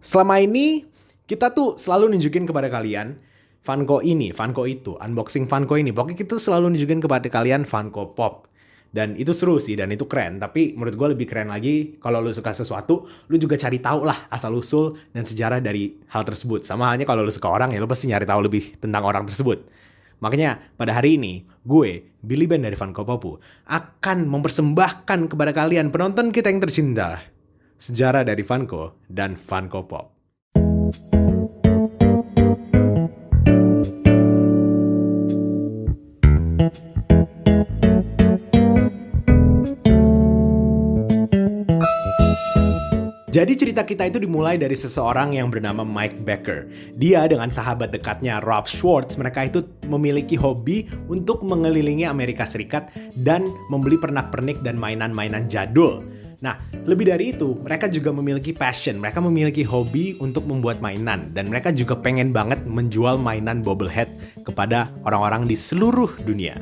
Selama ini kita tuh selalu nunjukin kepada kalian Funko ini, Funko itu, unboxing Funko ini. Pokoknya kita tuh selalu nunjukin kepada kalian Funko Pop. Dan itu seru sih, dan itu keren. Tapi menurut gue lebih keren lagi kalau lu suka sesuatu, lu juga cari tahu lah asal-usul dan sejarah dari hal tersebut. Sama halnya kalau lu suka orang ya, lu pasti nyari tahu lebih tentang orang tersebut. Makanya pada hari ini, gue, Billy Ben dari Funko Popu, akan mempersembahkan kepada kalian penonton kita yang tercinta sejarah dari Funko dan Funko Pop. Jadi cerita kita itu dimulai dari seseorang yang bernama Mike Becker. Dia dengan sahabat dekatnya Rob Schwartz, mereka itu memiliki hobi untuk mengelilingi Amerika Serikat dan membeli pernak-pernik dan mainan-mainan jadul. Nah, lebih dari itu, mereka juga memiliki passion, mereka memiliki hobi untuk membuat mainan, dan mereka juga pengen banget menjual mainan bobblehead kepada orang-orang di seluruh dunia.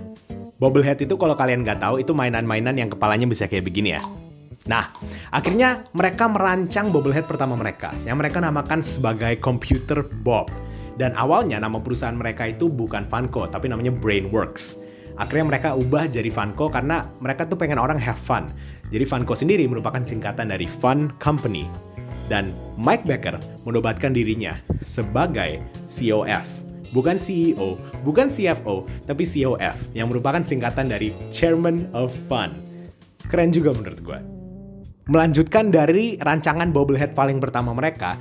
Bobblehead itu kalau kalian nggak tahu, itu mainan-mainan yang kepalanya bisa kayak begini ya. Nah, akhirnya mereka merancang bobblehead pertama mereka, yang mereka namakan sebagai Computer Bob. Dan awalnya nama perusahaan mereka itu bukan Funko, tapi namanya Brainworks. Akhirnya mereka ubah jadi Funko karena mereka tuh pengen orang have fun. Jadi Funko sendiri merupakan singkatan dari Fun Company. Dan Mike Becker menobatkan dirinya sebagai COF. Bukan CEO, bukan CFO, tapi COF, yang merupakan singkatan dari Chairman of Fun. Keren juga menurut gue. Melanjutkan dari rancangan bobblehead paling pertama mereka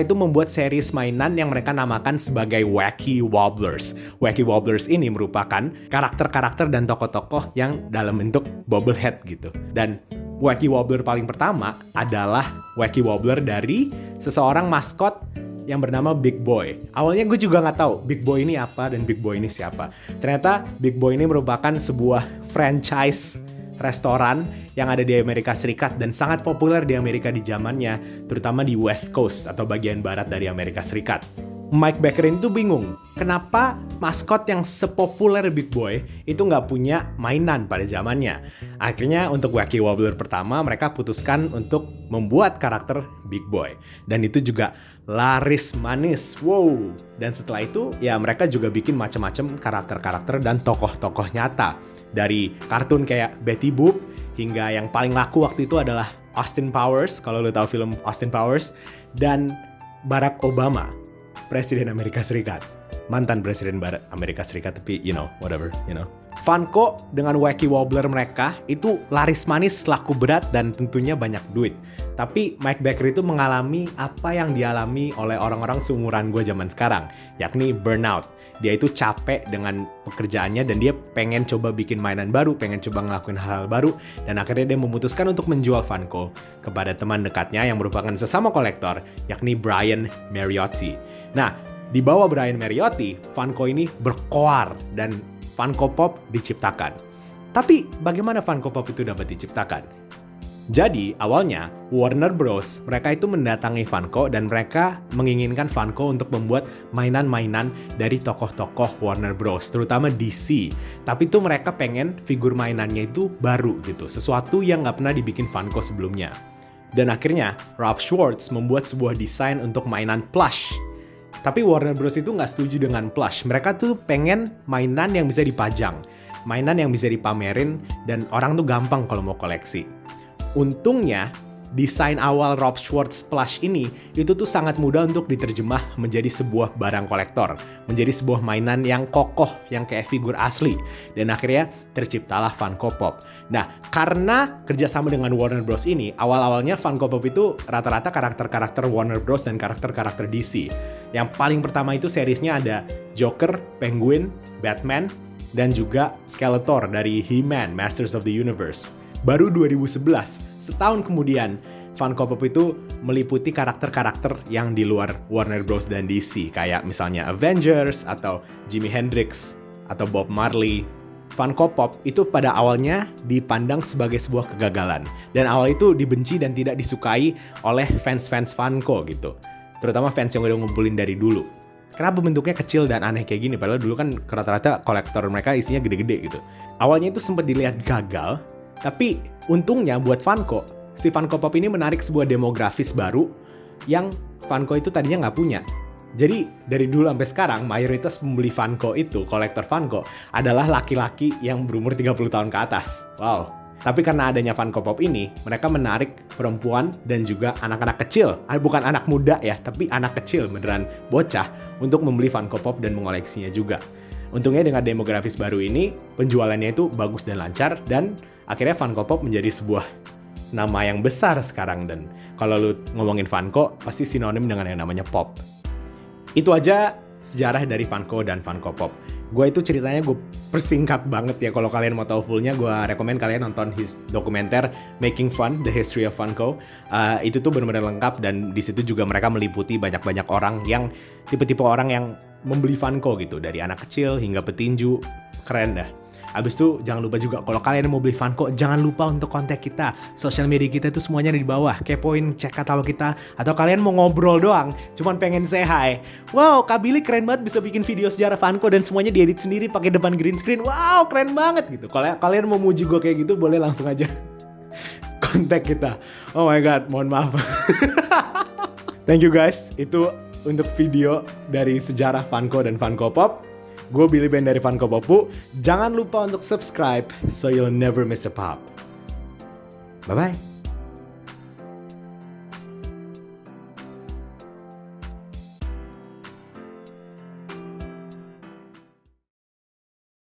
itu membuat series mainan yang mereka namakan sebagai Wacky Wobblers. Wacky Wobblers ini merupakan karakter-karakter dan tokoh-tokoh yang dalam bentuk bobblehead gitu. Dan Wacky Wobbler paling pertama adalah Wacky Wobbler dari seseorang maskot yang bernama Big Boy. Awalnya gue juga nggak tahu Big Boy ini apa dan Big Boy ini siapa. Ternyata Big Boy ini merupakan sebuah franchise restoran yang ada di Amerika Serikat dan sangat populer di Amerika di zamannya, terutama di West Coast atau bagian barat dari Amerika Serikat. Mike Becker ini tuh bingung, kenapa maskot yang sepopuler Big Boy itu nggak punya mainan pada zamannya. Akhirnya untuk Wacky Wobbler pertama, mereka putuskan untuk membuat karakter Big Boy. Dan itu juga laris manis, wow. Dan setelah itu, ya mereka juga bikin macam-macam karakter-karakter dan tokoh-tokoh nyata. Dari kartun kayak Betty Boop, hingga yang paling laku waktu itu adalah Austin Powers, kalau lo tahu film Austin Powers, dan Barack Obama, Presiden Amerika Serikat. Mantan Presiden Amerika Serikat, tapi whatever. Funko dengan Wacky Wobbler mereka itu laris manis, laku berat, dan tentunya banyak duit. Tapi Mike Becker itu mengalami apa yang dialami oleh orang-orang seumuran gue zaman sekarang, yakni burnout. Dia itu capek dengan pekerjaannya dan dia pengen coba bikin mainan baru, pengen coba ngelakuin hal-hal baru, dan akhirnya dia memutuskan untuk menjual Funko kepada teman dekatnya yang merupakan sesama kolektor, yakni Brian Mariotti. Nah, di bawah Brian Mariotti, Funko ini berkoar dan Funko Pop diciptakan. Tapi bagaimana Funko Pop itu dapat diciptakan? Jadi awalnya Warner Bros. Mereka itu mendatangi Funko dan mereka menginginkan Funko untuk membuat mainan-mainan dari tokoh-tokoh Warner Bros. Terutama DC. Tapi itu mereka pengen figur mainannya itu baru gitu. Sesuatu yang nggak pernah dibikin Funko sebelumnya. Dan akhirnya Rob Schwartz membuat sebuah desain untuk mainan plush. Tapi Warner Bros. Itu nggak setuju dengan plush. Mereka tuh pengen mainan yang bisa dipajang. Mainan yang bisa dipamerin dan orang tuh gampang kalau mau koleksi. Untungnya, desain awal Rob Schwartz plush ini itu tuh sangat mudah untuk diterjemah menjadi sebuah barang kolektor, menjadi sebuah mainan yang kokoh, yang kayak figur asli. Dan akhirnya terciptalah Funko Pop. Nah, karena kerjasama dengan Warner Bros. Ini, awal-awalnya Funko Pop itu rata-rata karakter-karakter Warner Bros. Dan karakter-karakter DC. Yang paling pertama itu seriesnya ada Joker, Penguin, Batman, dan juga Skeletor dari He-Man, Masters of the Universe. Baru 2011, setahun kemudian, Funko Pop itu meliputi karakter-karakter yang di luar Warner Bros. Dan DC, kayak misalnya Avengers, atau Jimi Hendrix, atau Bob Marley. Funko Pop itu pada awalnya dipandang sebagai sebuah kegagalan, dan awal itu dibenci dan tidak disukai oleh fans-fans Funko gitu. Terutama fans yang udah ngumpulin dari dulu. Kenapa bentuknya kecil dan aneh kayak gini? Padahal dulu kan rata-rata kolektor mereka isinya gede-gede gitu. Awalnya itu sempat dilihat gagal, tapi untungnya buat Funko, si Funko Pop ini menarik sebuah demografis baru yang Funko itu tadinya nggak punya. Jadi dari dulu sampai sekarang mayoritas pembeli Funko itu, kolektor Funko, adalah laki-laki yang berumur 30 tahun ke atas. Wow. Tapi karena adanya Funko Pop ini, mereka menarik perempuan dan juga anak-anak kecil. Bukan anak muda ya, tapi anak kecil, beneran bocah, untuk membeli Funko Pop dan mengoleksinya juga. Untungnya dengan demografis baru ini, penjualannya itu bagus dan lancar, dan akhirnya Funko Pop menjadi sebuah nama yang besar sekarang. Dan kalau lu ngomongin Funko, pasti sinonim dengan yang namanya pop. Itu aja sejarah dari Funko dan Funko Pop. Gue itu ceritanya gue persingkat banget ya. Kalau kalian mau tahu fullnya, gue rekomen kalian nonton dokumenter Making Fun, The History of Funko. Itu tuh benar-benar lengkap, dan di situ juga mereka meliputi banyak-banyak orang yang tipe-tipe orang yang membeli Funko gitu. Dari anak kecil hingga petinju, keren dah. Abis itu jangan lupa juga kalau kalian mau beli Funko, jangan lupa untuk kontak kita. Sosial media kita itu semuanya ada di bawah. Kepoin, cek katalog kita. Atau kalian mau ngobrol doang, cuman pengen say hi. Wow, Kak Billy keren banget bisa bikin video sejarah Funko dan semuanya diedit sendiri pakai depan green screen. Wow, keren banget gitu. Kalau kalian mau muji gue kayak gitu, boleh langsung aja kontak kita. Oh my god, mohon maaf. Thank you guys. Itu untuk video dari sejarah Funko dan Funko Pop. Gue Billy Ben dari Funko Popu. Jangan lupa untuk subscribe so you'll never miss a pop. Bye-bye.